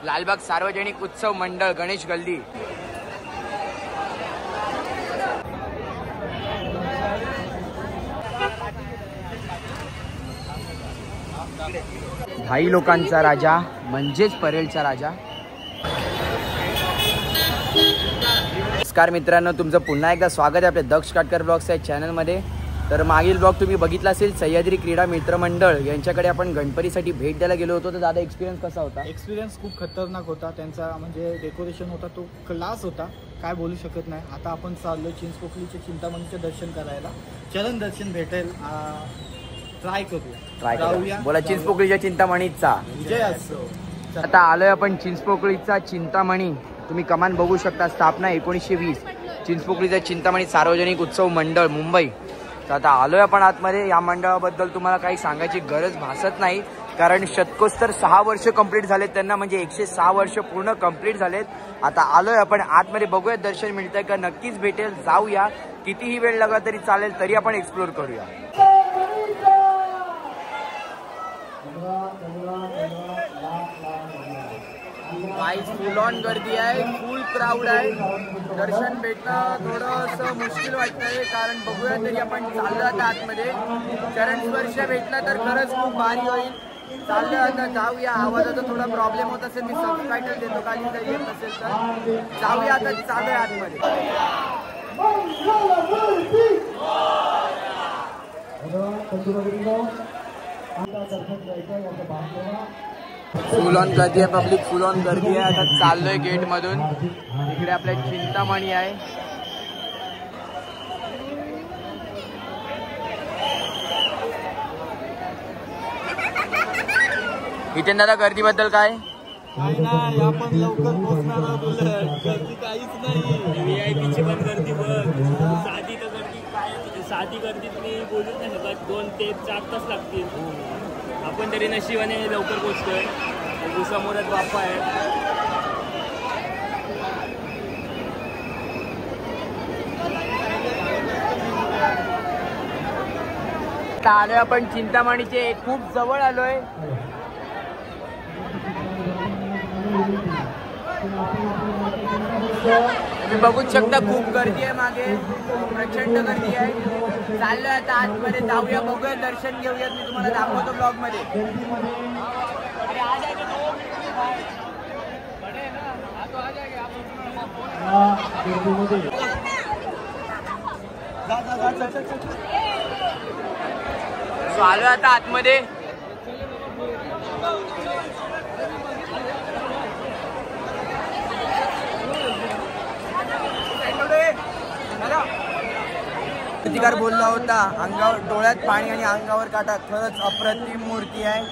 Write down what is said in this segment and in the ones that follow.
लालबाग सार्वजनिक उत्सव मंडळ गणेश गल्ली। भाई लोकांचा राजा म्हणजेच परेलचा राजा। नमस्कार मित्रांनो, तुमचं पुन्हा एकदा स्वागत आहे आपल्या दक्ष काटकर ब्लॉग्स या चॅनलमध्ये। तर मागील ब्लॉग तुम्ही बघितला असेल, सह्याद्री क्रीडा मित्र मंडळ यांच्याकडे आपण गणपतीसाठी भेट द्यायला गेलो होतो। तर दादा एक्सपिरियन्स कसा होता? एक्सपिरियन्स खूप खतरनाक होता। त्यांचा म्हणजे डेकोरेशन होता तो क्लास होता, काय बोलू शकत नाही। आता आपण चाललो चिंचपोकलीचे चिंतामणीचे दर्शन करायला, चरण दर्शन भेटेल, ट्राय करूया। बोला चिंचपोकलीच्या चिंतामणीचा विजय असो। आता आलोय आपण चिंचपोकलीचा चिंतामणी। तुम्ही कमान बघू शकता, स्थापना 1920, चिंचपोकलीचा चिंतामणी सार्वजनिक उत्सव मंडळ मुंबई। तर आता आलोय आपण आतमध्ये। या मंडळाबद्दल तुम्हाला काही सांगायची गरज भासत नाही, कारण शतकोत्तर 6 वर्ष कंप्लीट झालेत त्यांना, म्हणजे 106 वर्ष पूर्ण कंप्लीट झालेत। आता आलोय आपण आतमध्ये, बघूया दर्शन मिळतंय का, नक्कीच भेटेल, जाऊया। कितीही वेळ लागला तरी चालेल, तरी आपण एक्सप्लोर करूया। गाइस फुल ऑन गर्दी आहे, फुल क्राऊड आहे। दर्शन भेटणं थोडंसं मुश्किल वाटतंय, कारण बघूया तरी आपण चाललो आता आतमध्ये। चरण स्पर्श भेटला तर खरंच खूप भारी होईल। चाललो आता, जाऊया। आवाजाचा थोडा प्रॉब्लेम होत असेल, मी सबटायटल देतो खाली जर येत नसेल तर। जाऊया आता, चालूया आतमध्ये। फुल ऑन गर्दी आहे, पब्लिक फुल ऑन गर्दी आहे। आता चाललोय गेट मधून, इकडे आपल्या चिंतामणी आहे। इथे दादा गर्दीबद्दल काय? नाही, आपण लवकर पोहोचणार आहोत, गर्दी काहीच नाही। VIP ची पण गर्दी बघ, साधी तर गर्दी काय, साधी गर्दी तुम्ही बोलूच नाही शकत, 2 ते 4 तास लागतील। आपण तरी नशिबाने लवकर पोहोचतोय, समोरच बाप्पा आहे। आलोय आपण चिंतामणीचे खूप जवळ आलोय। तुम्ही बघूच शकता, खूप गर्दी आहे मागे, प्रचंड गर्दी आहे। चाललोय आता आतमध्ये, जाऊया, बघूया, दर्शन घेऊयात। मी तुम्हाला दाखवतो ब्लॉग मध्ये। आलोय आता आतमध्ये। प्रतिकार बोलला होता, अंगावर डोळ्यात पाणी आणि अंगावर काटा, खरंच अप्रतिम मूर्ती आहे।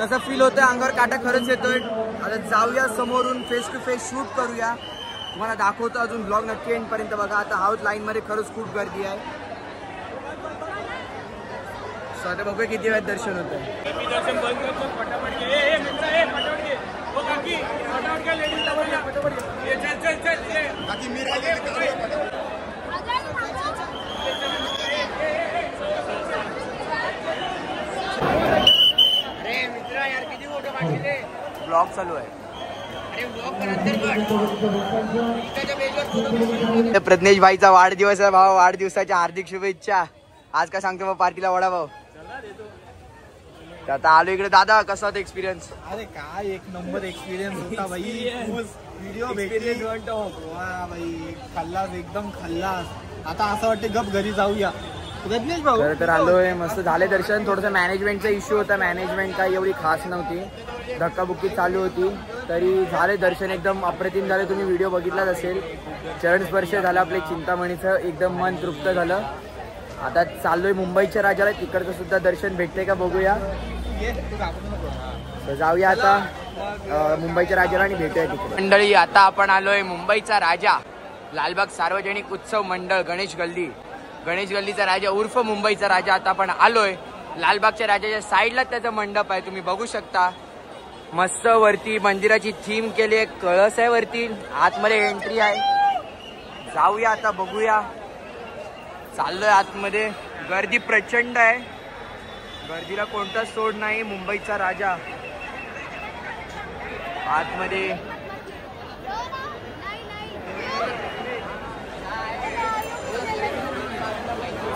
तसं फील होतं, अंगावर काटा खरंच येतोय। आता जाऊया समोरून, फेस टू फेस शूट करूया, तुम्हाला दाखवतो। अजून ब्लॉग नक्की एंड पर्यंत बघा। आता हाऊस लाईन मध्ये खरंच खूप गर्दी आहे। आता बघूया किती वेळात दर्शन होतं। ब्लॉग चालू आहे। प्रज्ञेश भाईचा वाढदिवस आहे भाऊ, वाढदिवसाच्या हार्दिक शुभेच्छा। आज काय सांगतो मग पार्टीला वडापाव? आता आलो इकडे। दादा कसा होता एक्सपिरियन्स? अरे काय एक नंबर एक्सपिरियन्स होता भाई। व्हिडिओ भेटले, वाह भाई, खाल्लास, एकदम खाल्लास। आता असं वाटतं गप घरी जाऊया। प्रज्ञेश भाऊ तर आलोय, मस्त झाले दर्शन। थोडंसं मॅनेजमेंटचा इश्यू होता, मॅनेजमेंट काही एवढी खास नव्हती, धक्काबुक्की चालू होती, तरी झाले दर्शन, एकदम अप्रतिम झाले। तुम्ही व्हिडिओ बघितलाच असेल, चरण स्पर्श झाला आपल्या चिंतामणीचं, एकदम मन तृप्त झालं। आता चाललोय मुंबईच्या राजाला, तिकडचं सुद्धा दर्शन भेटते का बघूया। तर जाऊया आता मुंबईच्या राजाला आणि भेटूया तिकडे। मंडळी आता आपण आलोय मुंबईचा राजा, लालबाग सार्वजनिक उत्सव मंडळ गणेश गल्ली। गणेश गल्लीचा राजा उर्फ मुंबईचा राजा। आता आपण आलोय लालबागच्या राजाच्या साईडला त्याचा मंडप आहे, तुम्ही बघू शकता। मस्त वरती मंदिराची थीम केली आहे, कळस आहे वरती, आतमध्ये एंट्री आहे। जाऊया आता, बघूया। चाललोय आतमध्ये, गर्दी प्रचंड आहे, गर्दीला कोणताच सोड नाही। मुंबईचा राजा आतमध्ये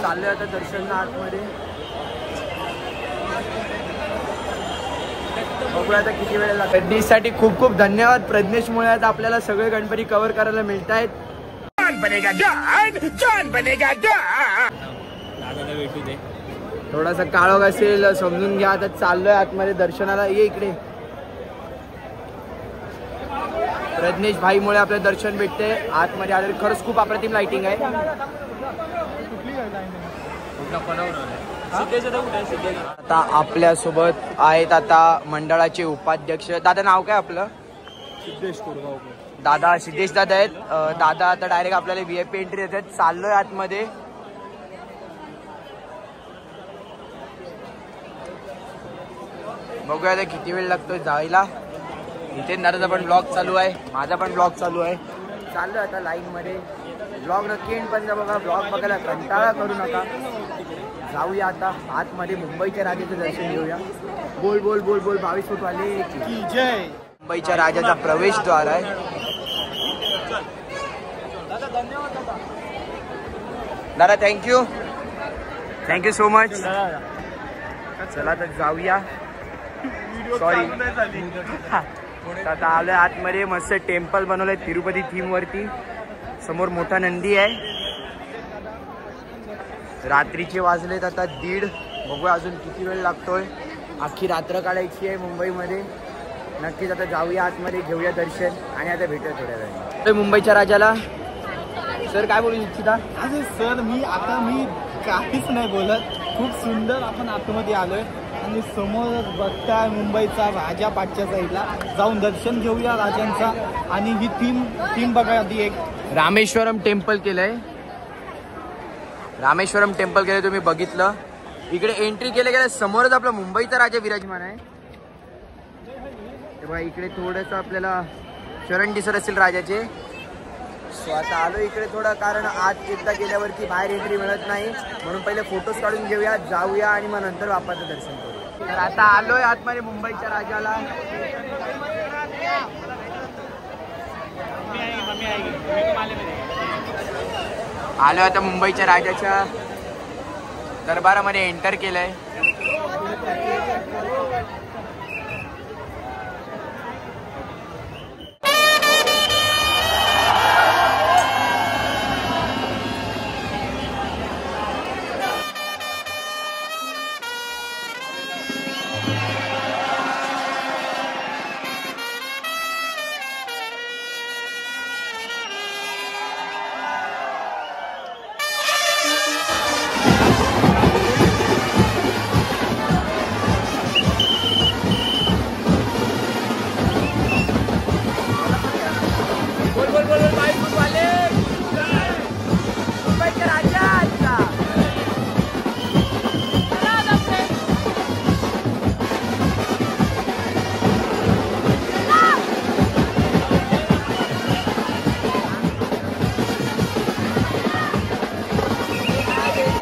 चाललोय आता दर्शन आतमध्ये. बघूया आता किती वेळ लागतो. प्रज्ञेशसाठी खूप खूप धन्यवाद. प्रज्ञेशमुळे आता आपल्याला सगळे गणपती कव्हर करायला मिळत आहेत. दादाला भेटू दे. थोडासा काळोख असेल समजून घ्या. आता चाललोय आतमध्ये दर्शनाला. ये इकडे. प्रज्ञेश भाईमुळे आपलं दर्शन भेटते. आतमध्ये आले खरंच खूप अप्रतिम लाइटिंग आहे. आता आपल्या सोबत आहेत आता मंडळाचे उपाध्यक्ष. दादा नाव काय आपलं? सिद्धेश कोरगावकर. दादा सिद्धेश दादा आहेत. दादा आता डायरेक्ट आपल्याला VIP एंट्री देतात. चाललोय आतमध्ये. बघूया आता किती वेळ लागतोय जायला. इथे दादाचा पण ब्लॉग चालू आहे. माझा पण ब्लॉग चालू आहे. चाललोय आता लाईन मध्ये. ब्लॉग नक्की एंड पण बघा. ब्लॉग बघायला कंटाळा करू नका. जाऊया आता आतमध्ये. मुंबईच्या राजाचं दर्शन घेऊया. बोल बोल बोल बोल 22 फूट वाले की जय. मुंबईच्या राजाचा प्रवेशद्वार आहे. दादा थँक्यू. Thank you so much. चला तर जाऊया. सॉरी आता आलोय आतमध्ये. मस्त टेम्पल बनवलंय तिरुपती थीम वरती. समोर मोठा नंदी आहे. रात्रीचे वाजलेत आता 1:30. बघूया अजून किती वेळ लागतोय. अख्खी रात्र काढायची आहे मुंबईमध्ये. नक्कीच आता जाऊया आतमध्ये. घेऊया दर्शन आणि आता भेटूया थोड्या वेळाने मुंबईच्या राजाला. सर काय बोलू इच्छिता? अरे सर मी काहीच नाही बोलत. खूप सुंदर आपण आतमध्ये आलोय आणि समोर बघताय मुंबईचा राजा पाठच्या साईडला. जाऊन दर्शन घेऊया राजांचा. आणि ही थीम बघा आधी. एक रामेश्वरम टेम्पल केलंय. रामेश्वरम टेम्पल केलंय. तुम्ही बघितलं. इकडे एंट्री केल्या समोरच आपला मुंबईचा राजा विराजमान आहे. तेव्हा इकडे थोडस आपल्याला चरण दिसत असतील राजाचे. सो आता आलो इकडे थोडं. कारण आत एकदा गेल्यावरती बाहेर एंट्री मिळत नाही. म्हणून पहिले फोटोज काढून घेऊया. जाऊया आणि मग नंतर वापरचं दर्शन करूया. तर आता आलोय आतमध्ये मुंबईच्या राजाला. आलो आता मुंबईच्या राजाच्या दरबारामध्ये एंटर केलंय.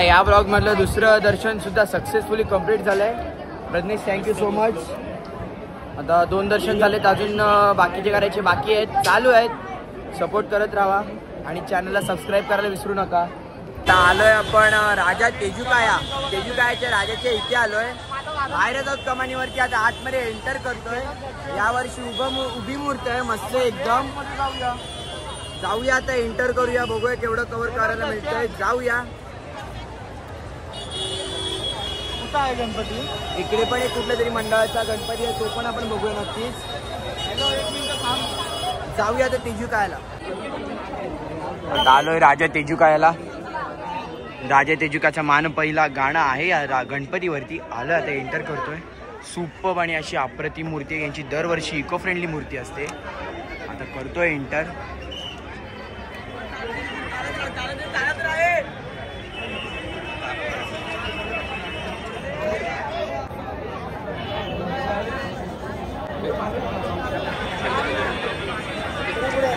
या ब्लॉग मधलं दुसरं दर्शन सुद्धा सक्सेसफुली कंप्लीट झालंय. Prajnesh thank you so much. आता 2 दर्शन झालेत. अजून बाकीचे करायचे बाकी आहेत. चालू आहेत. सपोर्ट करत राहा आणि चॅनलला सबस्क्राईब करायला विसरू नका. आता आलोय आपण राजा तेजुकायाच्या राजाच्या इथे आलोय. बाहेरच आहोत कमानीवरती. आता आतमध्ये एंटर करतोय. यावर्षी उभी मूर्ती आहे मस्त एकदम. जाऊया आता एंटर करूया. बघूया केवढं कव्हर करायला मिळतंय. जाऊया. आहे गणपती. इकडे पण एक कुठल्या तरी मंडळाचा गणपती आहे. तो पण आपण बघूया नक्कीच. जाऊया आता तेजुकायाला. आलोय राजा तेजुकायाला. राजा तेजुकाचा मान पहिला गाणं आहे गणपतीवरती. आलोय आता एंटर करतोय. सुपर्ब आणि अशी अप्रतिम मूर्ती आहे. यांची दरवर्षी इको फ्रेंडली मूर्ती असते. आता करतोय एंटर.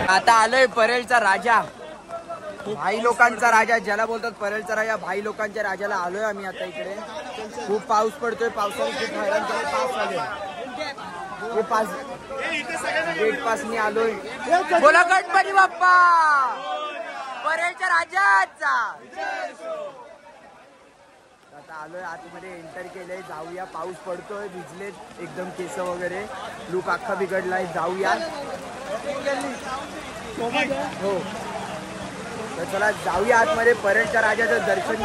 आता आलोय परेलचा राजा. भाई लोकांचा राजा ज्याला बोलतात परेलचा राजा. भाई लोकांच्या राजाला आलोय आम्ही आता इकडे. खूप पाऊस पडतोय. पावसाने खूप हैराण झाले. पाऊस आले. गेट पास मी आलोय. बोला गणपती बाप्पा परेलच्या राजाचा. आता आलोय आतमध्ये एंटर केलंय. जाऊया. पाऊस पडतोय. भिजले एकदम केस वगैरे. लुक अख्खा बिघडलाय. जाऊया. हो तर चला जाऊया आतमध्ये. परेलच्या राजाचं दर्शन.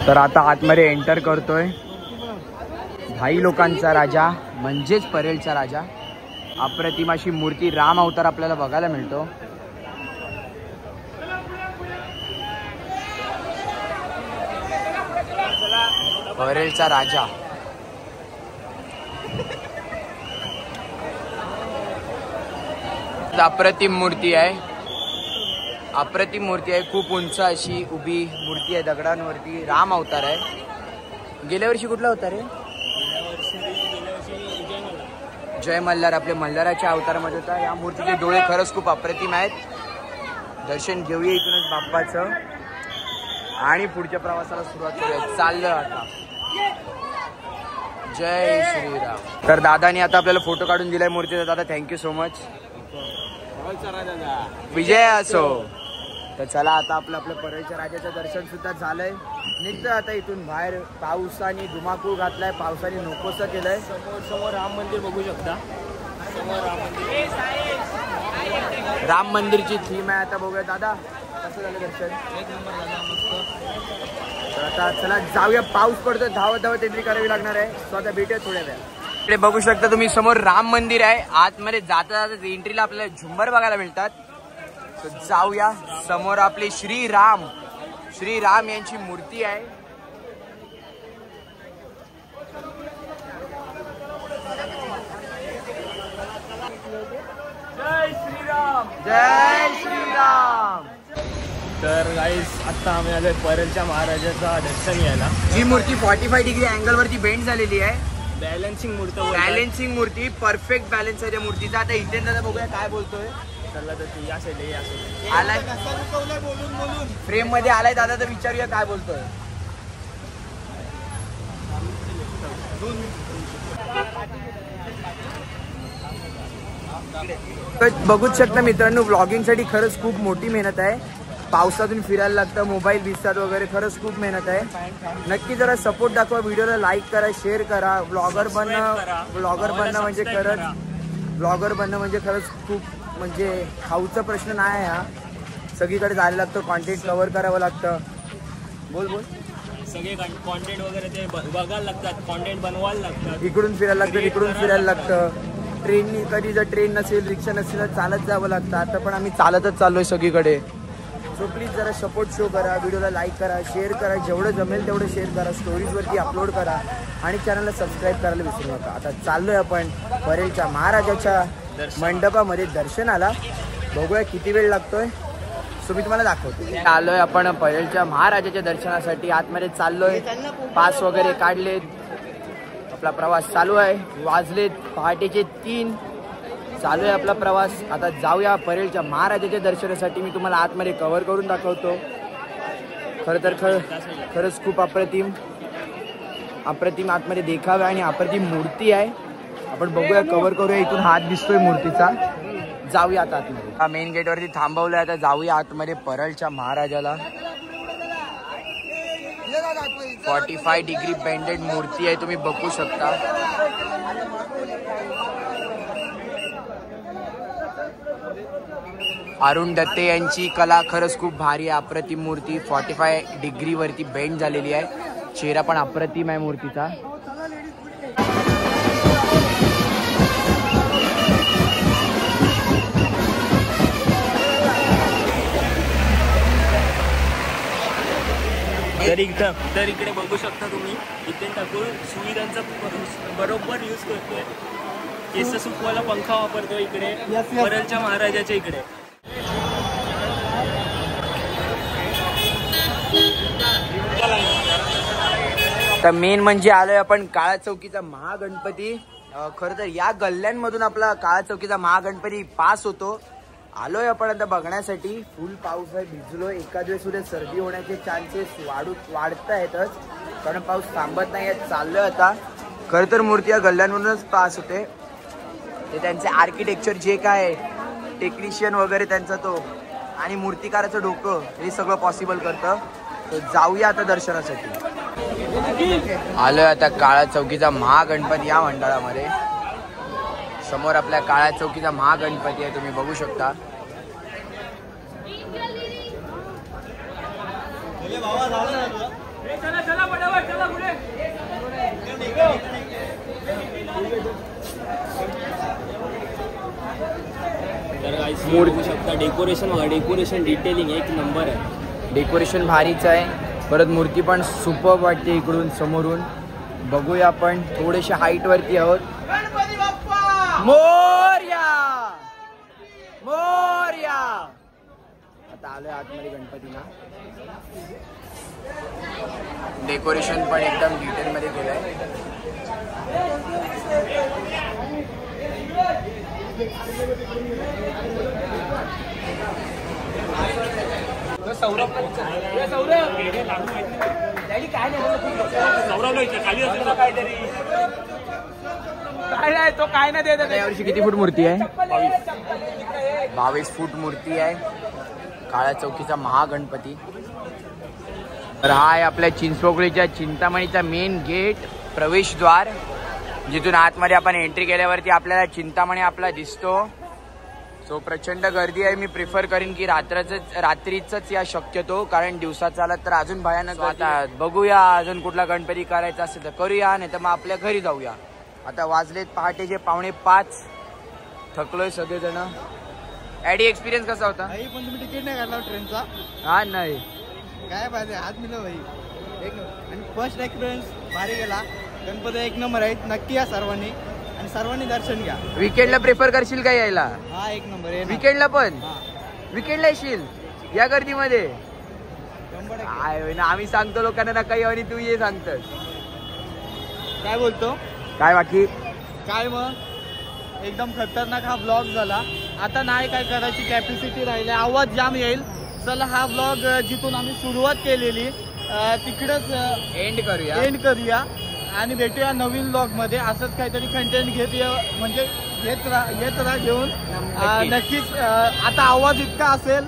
तर आता आतमध्ये एंटर करतोय. भाई लोकांचा राजा म्हणजेच परेलचा राजा. अप्रतिम अशी मूर्ती राम अवतार आपल्याला बघायला मिळतो. परेलचा राजा. अप्रतिम मूर्ती आहे. अप्रतिम मूर्ती आहे. खूप उंच अशी उभी मूर्ती आहे दगडांवरती. राम अवतार आहे. गेल्या वर्षी कुठला होता रे? जय मल्हार. आपल्या मल्हाराच्या अवतारामध्ये होता. या मूर्तीचे डोळे खरंच खूप अप्रतिम आहेत. दर्शन घेऊया इथूनच बाप्पाचं आणि पुढच्या प्रवासाला सुरुवात करूया. चाललं आता. जय श्रीराम. तर दादानी आता आपल्याला फोटो काढून दिलाय मूर्तीचा. दादा थँक्यू सो मच. विजय असो. तर चला आता आपलं परेलच्या राजाचं दर्शन सुद्धा झालंय. निघतं आता इथून बाहेर. पावसाने धुमाकूळ घातलाय. पावसाने नकोसं केलंय. समोर राम मंदिर बघू शकता. समोर राम मंदिर. राम मंदिरची थीम आहे. आता बघूया दादा कसं झालं दर्शन. एक नंबर झाला मस्त. तर आता चला जाऊया. पाऊस पडतो. धावत एंट्री करावी लागणार आहे. स्वतः भेटूया थोड्या वेळा. इकडे बघू शकता तुम्ही समोर राम मंदिर आहे. आतमध्ये जाता जाता एंट्रीला आपल्याला झुंबर बघायला मिळतात. तर जाऊया. समोर आपले श्रीराम यांची मूर्ती आहे. जय श्रीराम. जय श्रीराम. तर गाईस आता आम्ही आलोय परेलच्या महाराजाचा दर्शन घ्यायला. ही मूर्ती 45 डिग्री अँगल वरती बेंड झालेली आहे. बॅलन्सिंग मूर्ती. परफेक्ट बॅलन्स आहे त्या मूर्तीचा. आता इथे दादा बघूया काय बोलतोय. चला तर तू या साईड आलाय फ्रेम मध्ये आलाय दादा. तर विचारूया काय बोलतोय. बघूच शकता मित्रांनो. ब्लॉगिंग साठी खरंच खूप मोठी मेहनत आहे. पावसातून फिरायला लागतं. मोबाईल भिजतात वगैरे. खरंच खूप मेहनत आहे. नक्की जरा सपोर्ट दाखवा. व्हिडिओला लाईक करा. शेअर करा. ब्लॉगर बनणं म्हणजे खरंच खूप म्हणजे खाऊचा प्रश्न नाही. हा सगळीकडे जायला लागतं. कॉन्टेंट कव्हर करावं लागतं. बोल सगळे कॉन्टेंट वगैरे ते बघायला लागतात. कॉन्टेंट बनवायला लागतात. इकडून फिरायला लागतं. ट्रेननी कधी जर ट्रेन नसेल रिक्षा नसेल तर चालत जावं लागतं. आता पण आम्ही चालतच चाललोय सगळीकडे. सो प्लीज जरा सपोर्ट शो करा. व्हिडिओला लाईक करा. शेअर करा. जेवढं जमेल तेवढं शेअर करा. स्टोरीजवरती अपलोड करा. आणि चॅनलला सबस्क्राईब करायला विसरू नका. आता चाललोय आपण परेलच्या महाराजाच्या मंडपामध्ये दर्शनाला. बघूया किती वेळ लागतोय. सो मी तुम्हाला दाखवतो. आलोय आपण परेलच्या महाराजाच्या दर्शनासाठी. आतमध्ये चाललोय. पास वगैरे काढलेत. आपला प्रवास चालू आहे. वाजलेत पहाटेचे 3. चालू आहे आपला प्रवास. आता जाऊया परेलच्या महाराजाच्या दर्शनासाठी. मी तुम्हाला आतमध्ये कव्हर करून दाखवतो. खरंच खूप अप्रतिम आतमध्ये देखावा आणि अप्रतिम मूर्ती आहे. आपण बघूया. कव्हर करूया. इथून हात दिसतोय मूर्तीचा. जाऊया आता आतमध्ये. मेन गेट वरती थांबवलंय. आता जाऊया आतमध्ये परेलच्या महाराजाला. 45 डिग्री बेंडेड मूर्ती आहे. तुम्ही बघू शकता. अरुण दत्ते यांची कला खरंच खूप भारी आहे. अप्रतिम मूर्ती. 45 डिग्री वरती बेंड झालेली आहे. चेहरा पण अप्रतिम आहे मूर्तीचा. तर इकडे बघू शकता तुम्ही. इथे टाकून सुविधांचा बरोबर यूज करतोय. केस सुकवायला पंखा वापरतोय इकडे परेलच्या महाराजाच्या इकडे. तर मेन म्हणजे आलोय आपण काळा चौकीचा महागणपती. खरं तर या गल्ल्यांमधून आपला काळा चौकीचा महागणपती पास होतो. आलोय आपण आता बघण्यासाठी. फुल पाऊस आहे. भिजलोय. एखाद वेळेस उद्या सर्दी होण्याचे चान्सेस वाढत आहेतच. कारण पाऊस थांबत नाही. चाललोय आता. खरं तर मूर्ती या गल्ल्यांमधूनच पास होते. ते त्यांचे आर्किटेक्चर जे काय टेक्निशियन वगैरे त्यांचा तो आणि मूर्तिकाराचं डोकं हे सगळं पॉसिबल करतं. तर जाऊया आता दर्शनासाठी. आलोय आता काळा चौकीचा महागणपती या मंडळामध्ये. समोर आपल्या काळा चौकीचा महागणपती आहे, तुम्ही बघू शकता. बघू शकता डेकोरेशन बघा, डेकोरेशन डिटेलिंग एक नंबर आहे. डेकोरेशन भारीच आहे. परत मूर्ती पण सुपर वाटते इकडून समोरून. बघूया आपण थोडेसे हाईट वरती आहोत. मोरया मोरया. आता आलोय आतमध्ये गणपतीला. डेकोरेशन पण एकदम डिटेल मध्ये केलंय. काय नाही देत. यावर्षी किती फूट मूर्ती आहे? 22 फूट मूर्ती आहे काळ्या चौकीचा महागणपती. तर हा आहे आपल्या चिंचपोकळीच्या चिंतामणीचा मेन गेट, प्रवेशद्वार, जिथून आतमध्ये आपण एंट्री केल्यावरती आपल्याला चिंतामणी आपला दिसतो. सो प्रचंड गर्दी आहे. मी प्रिफर करीन की रात्रीच या शक्यतो, कारण दिवसात चालत तर अजून भयानक. आता बघूया अजून कुठला गणपती करायचा असेल तर करूया, नाही तर मग आपल्या घरी जाऊया. आता वाजलेत पहाटेचे 4:45. थकलोय सगळेजण. ॲडी एक्सपिरियन्स कसा होता? भाई पण तुम्ही तिकीट नाही काढला ट्रेनचा? हा नाही काय पाहिजे हात मिळव भाई. आणि फर्स्ट एक्सपिरियन्स भारी गेला. गणपती एक नंबर आहेत. नक्की या सर्वांनी आणि सर्वांनी दर्शन घ्या. वीकेंडला प्रिफर करशील का यायला? हा एक नंबर आहे. वीकेंडला पण? हा वीकेंडला येशील या गर्दीमध्ये? 100%. काय होय ना, आम्ही सांगतो लोकांना नका येऊ आणि तू ये सांगतोस. काय बोलतो? काय बाकी काय मग एकदम खतरनाक हा ब्लॉग झाला. आता नाही काय करायची कॅपॅसिटी राहिली. आवाज जाम येईल. चला हा ब्लॉग जिथून आम्ही सुरुवात केलेली तिकडेच एंड करूया आणि भेटूया नवीन ब्लॉग मध्ये. असंच काहीतरी कंटेंट म्हणजे येत राहा घेऊन. नक्कीच आता आवाज इतका असेल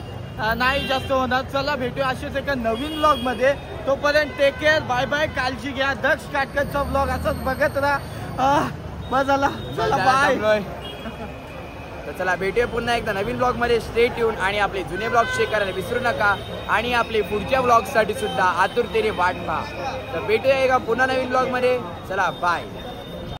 नाही जास्त होणार. चला भेटूया असेच एका नवीन ब्लॉग मध्ये. तोपर्यंत टेक केअर, बाय बाय, काळजी घ्या. दक्ष काटकरचा ब्लॉग असंच बघत राहा. बस झाला, चला बाय. तर चला भेटूया पुन्हा एकदा नवीन ब्लॉग मध्ये. स्टे ट्यून आणि आपले जुने ब्लॉग चेक करायला विसरू नका आणि आपले पुढच्या ब्लॉग साठी सुद्धा आतुरतेने वाट पहा. तर भेटूया एका पुन्हा नवीन ब्लॉग मध्ये. चला बाय.